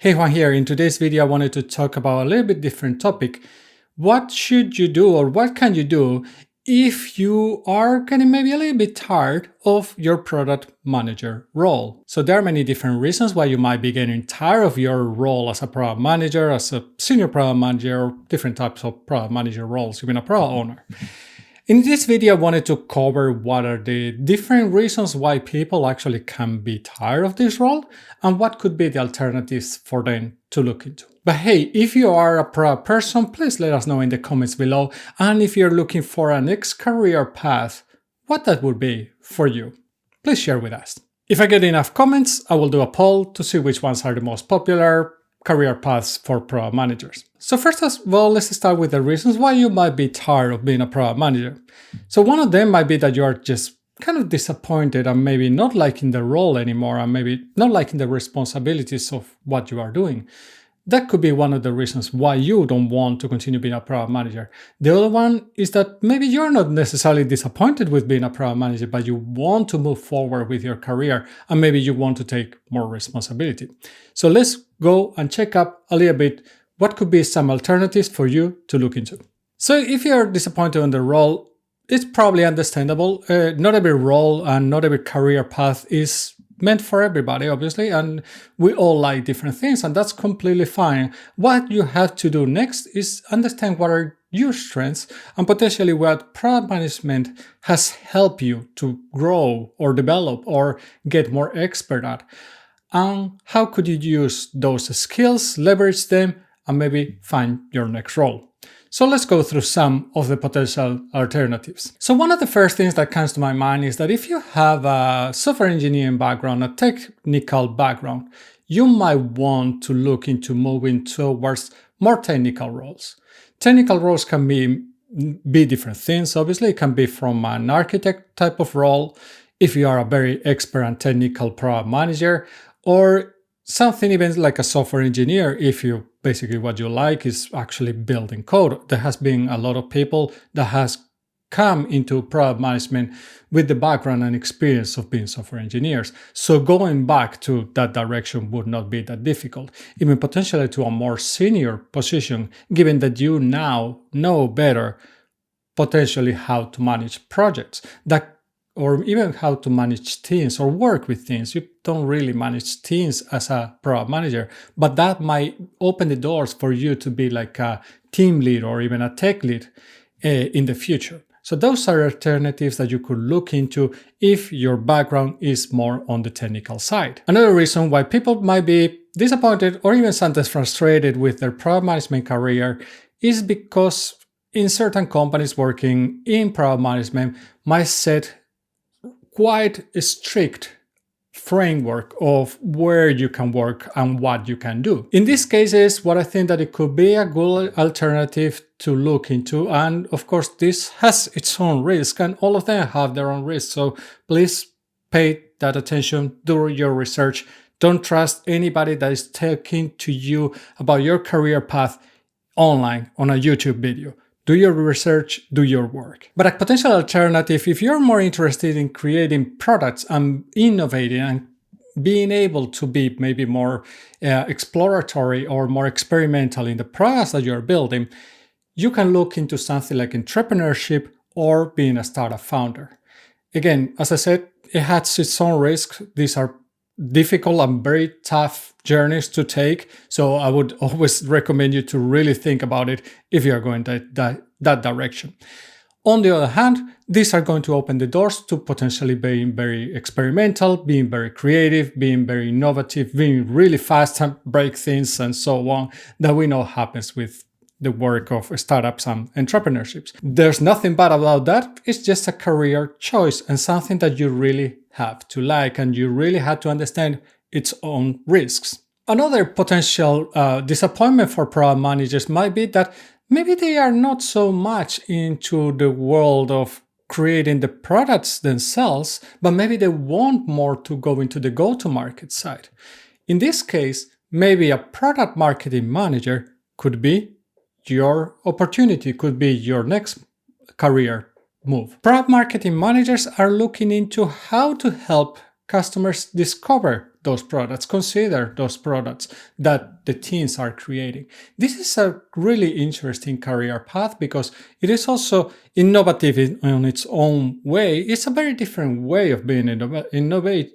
Hey Juan here. In today's video, I wanted to talk about a little bit different topic. What should you do or what can you do if you are getting maybe a little bit tired of your product manager role? So there are many different reasons why you might be getting tired of your role as a product manager, as a senior product manager, or different types of product manager roles, even a product owner. In this video, I wanted to cover what are the different reasons why people actually can be tired of this role and what could be the alternatives for them to look into. But hey, if you are a product person, please let us know in the comments below. And if you're looking for a next career path, what that would be for you, please share with us. If I get enough comments, I will do a poll to see which ones are the most popular career paths for product managers. So first of all, let's start with the reasons why you might be tired of being a product manager. So one of them might be that you are just kind of disappointed and maybe not liking the role anymore and maybe not liking the responsibilities of what you are doing. That could be one of the reasons why you don't want to continue being a product manager. The other one is that maybe you're not necessarily disappointed with being a product manager, but you want to move forward with your career and maybe you want to take more responsibility. So let's go and check up a little bit what could be some alternatives for you to look into. So if you're disappointed on the role, it's probably understandable. Not every role and not every career path is meant for everybody, obviously, and we all like different things, and that's completely fine. What you have to do next is understand what are your strengths and potentially what product management has helped you to grow or develop or get more expert at. And how could you use those skills, leverage them, and maybe find your next role? So let's go through some of the potential alternatives. So one of the first things that comes to my mind is that if you have a software engineering background, a technical background, you might want to look into moving towards more technical roles. Technical roles can be different things, obviously. It can be from an architect type of role, if you are a very expert and technical product manager, or something even like a software engineer, if you basically what you like is actually building code. There has been a lot of people that has come into product management with the background and experience of being software engineers. So going back to that direction would not be that difficult, even potentially to a more senior position, given that you now know better potentially how to manage projects or even how to manage teams or work with teams. You don't really manage teams as a product manager, but that might open the doors for you to be like a team lead or even a tech lead in the future. So those are alternatives that you could look into if your background is more on the technical side. Another reason why people might be disappointed or even sometimes frustrated with their product management career is because in certain companies working in product management might set quite a strict framework of where you can work and what you can do. In these cases, what I think that it could be a good alternative to look into, and of course this has its own risk and all of them have their own risk, so please pay that attention, do your research. Don't trust anybody that is talking to you about your career path online on a YouTube video. Do your research, do your work. But a potential alternative, if you're more interested in creating products and innovating and being able to be maybe more exploratory or more experimental in the products that you're building, you can look into something like entrepreneurship or being a startup founder. Again, as I said, it has its own risks. These are difficult and very tough journeys to take. So I would always recommend you to really think about it if you're going that direction. On the other hand, these are going to open the doors to potentially being very experimental, being very creative, being very innovative, being really fast and break things and so on that we know happens with the work of startups and entrepreneurships. There's nothing bad about that. It's just a career choice and something that you really have to like, and you really have to understand its own risks. Another potential disappointment for product managers might be that maybe they are not so much into the world of creating the products themselves, but maybe they want more to go into the go-to-market side. In this case, maybe a product marketing manager could be your opportunity, could be your next career move. Product marketing managers are looking into how to help customers discover those products, consider those products that the teams are creating. This is a really interesting career path because it is also innovative in its own way. It's a very different way of being innovative,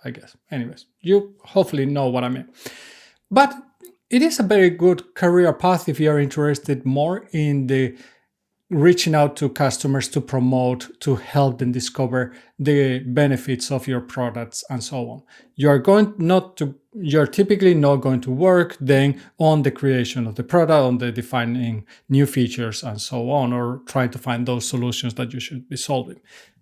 I guess. Anyways, you hopefully know what I mean. But it is a very good career path if you are interested more in the reaching out to customers to promote, to help them discover the benefits of your products and so on. You're typically not going to work then on the creation of the product, on the defining new features and so on, or trying to find those solutions that you should be solving.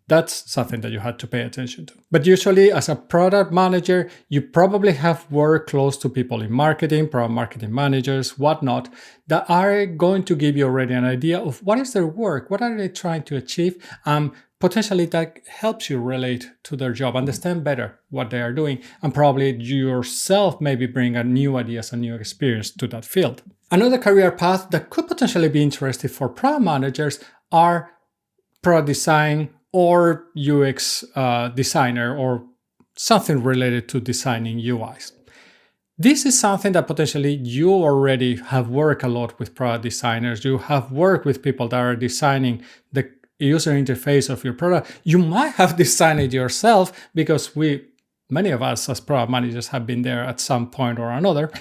That's something that you had to pay attention to. But usually as a product manager, you probably have worked close to people in marketing, product marketing managers, whatnot, that are going to give you already an idea of what is their work, what are they trying to achieve, and potentially that helps you relate to their job, understand better what they are doing, and probably yourself maybe bring a new ideas, a new experience to that field. Another career path that could potentially be interesting for product managers are product design, or UX designer, or something related to designing UIs. This is something that potentially you already have worked a lot with product designers. You have worked with people that are designing the user interface of your product. You might have designed it yourself because many of us as product managers have been there at some point or another.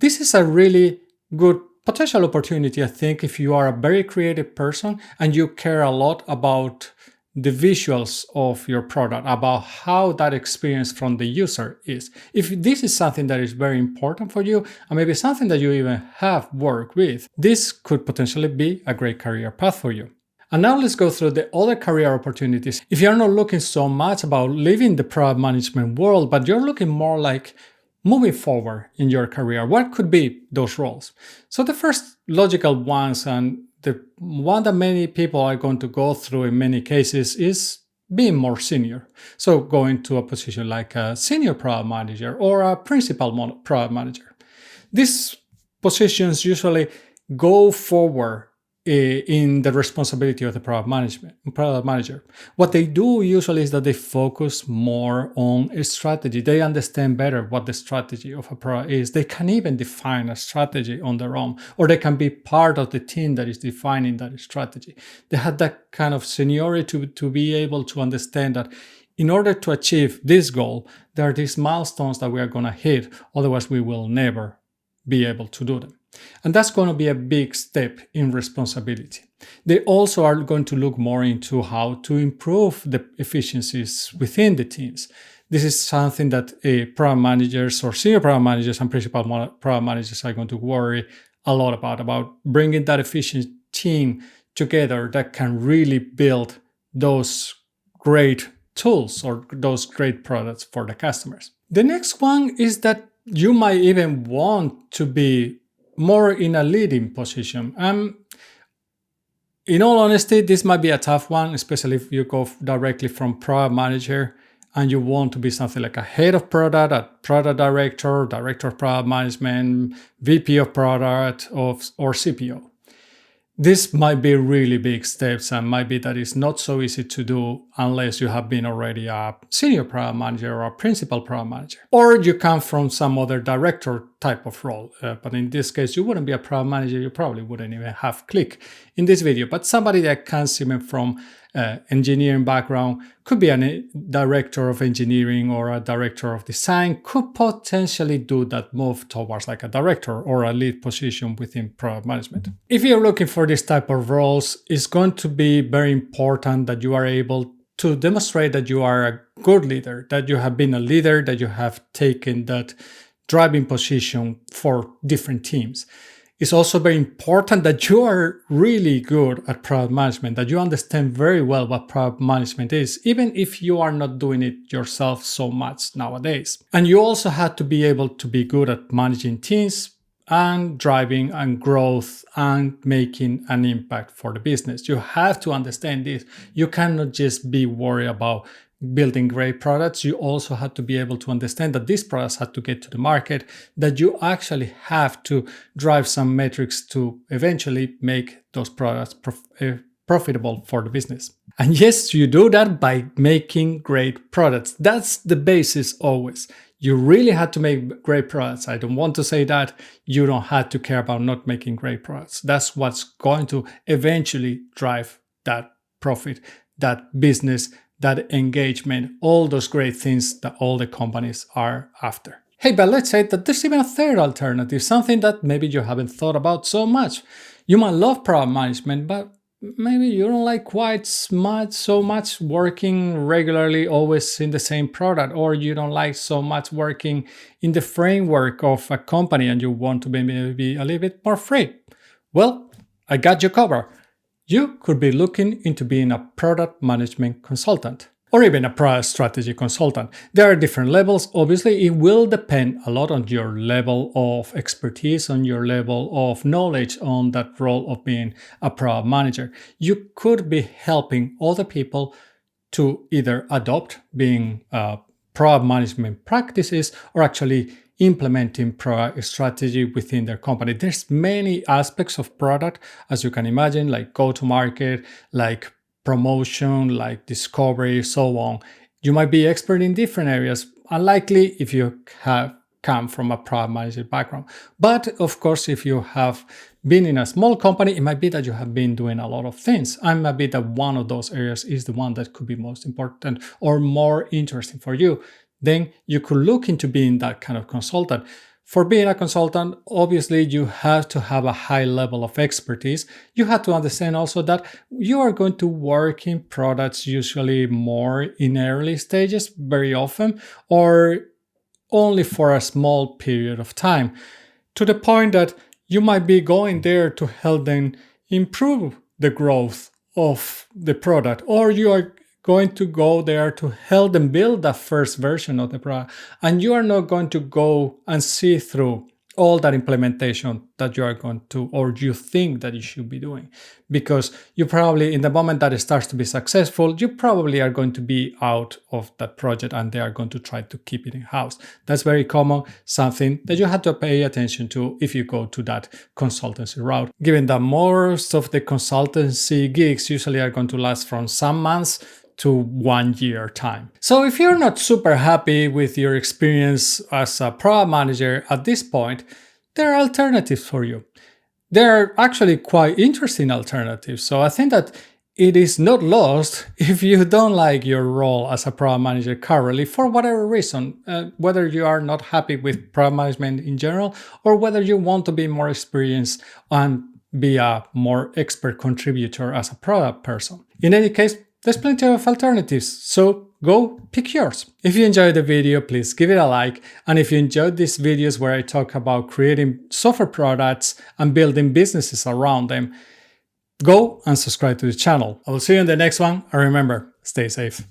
This is a really good potential opportunity, I think, if you are a very creative person and you care a lot about the visuals of your product, about how that experience from the user is. If this is something that is very important for you, and maybe something that you even have worked with, this could potentially be a great career path for you. And now let's go through the other career opportunities. If you're not looking so much about leaving the product management world, but you're looking more like moving forward in your career, what could be those roles? So the first logical ones, and the one that many people are going to go through in many cases, is being more senior. So going to a position like a senior product manager or a principal product manager. These positions usually go forward in the responsibility of the product manager. What they do usually is that they focus more on a strategy. They understand better what the strategy of a product is. They can even define a strategy on their own, or they can be part of the team that is defining that strategy. They have that kind of seniority to be able to understand that in order to achieve this goal, there are these milestones that we are going to hit, otherwise we will never be able to do them. And that's going to be a big step in responsibility. They also are going to look more into how to improve the efficiencies within the teams. This is something that product managers or senior product managers and principal product managers are going to worry a lot about bringing that efficient team together that can really build those great tools or those great products for the customers. The next one is that you might even want to be more in a leading position. In all honesty, this might be a tough one, especially if you go directly from product manager and you want to be something like a head of product, a product director, director of product management, VP of product, or CPO. This might be really big steps, and might be that it's not so easy to do unless you have been already a senior product manager or a principal product manager. Or you come from some other director type of role. But in this case, you wouldn't be a product manager. You probably wouldn't even have click in this video. But somebody that comes even from engineering background, could be a director of engineering or a director of design, could potentially do that move towards like a director or a lead position within product management. If you're looking for this type of roles, it's going to be very important that you are able to demonstrate that you are a good leader, that you have been a leader, that you have taken that driving position for different teams. It's also very important that you are really good at product management, that you understand very well what product management is, even if you are not doing it yourself so much nowadays. And you also have to be able to be good at managing teams and driving and growth and making an impact for the business. You have to understand this. You cannot just be worried about building great products. You also have to be able to understand that these products have to get to the market, that you actually have to drive some metrics to eventually make those products profitable for the business. And yes, you do that by making great products. That's the basis always. You really had to make great products. I don't want to say that you don't have to care about not making great products. That's what's going to eventually drive that profit, that business, that engagement, all those great things that all the companies are after. Hey, but let's say that there's even a third alternative, something that maybe you haven't thought about so much. You might love product management, but maybe you don't like quite so much working regularly always in the same product, or you don't like so much working in the framework of a company and you want to be maybe a little bit more free. Well, I got you covered. You could be looking into being a product management consultant or even a product strategy consultant. There are different levels. Obviously, it will depend a lot on your level of expertise, on your level of knowledge on that role of being a product manager. You could be helping other people to either adopt being product management practices or actually implementing product strategy within their company. There's many aspects of product, as you can imagine, like go-to-market, like promotion, like discovery, so on. You might be expert in different areas, unlikely if you have come from a product manager background. But of course, if you have been in a small company, it might be that you have been doing a lot of things. And might be that one of those areas is the one that could be most important or more interesting for you. Then you could look into being that kind of consultant. For being a consultant, obviously you have to have a high level of expertise. You have to understand also that you are going to work in products usually more in early stages very often, or only for a small period of time, to the point that you might be going there to help them improve the growth of the product, or you are going to go there to help them build that first version of the product, and you are not going to go and see through all that implementation that you are going to, or you think that you should be doing, because you probably, in the moment that it starts to be successful, you probably are going to be out of that project and they are going to try to keep it in-house. That's very common, something that you have to pay attention to if you go to that consultancy route, given that most of the consultancy gigs usually are going to last from some months to 1 year time. So if you're not super happy with your experience as a product manager at this point, there are alternatives for you. There are actually quite interesting alternatives. So I think that it is not lost if you don't like your role as a product manager currently for whatever reason, whether you are not happy with product management in general, or whether you want to be more experienced and be a more expert contributor as a product person. In any case, there's plenty of alternatives, so go pick yours. If you enjoyed the video, please give it a like. And if you enjoyed these videos where I talk about creating software products and building businesses around them, go and subscribe to the channel. I will see you in the next one. And remember, stay safe.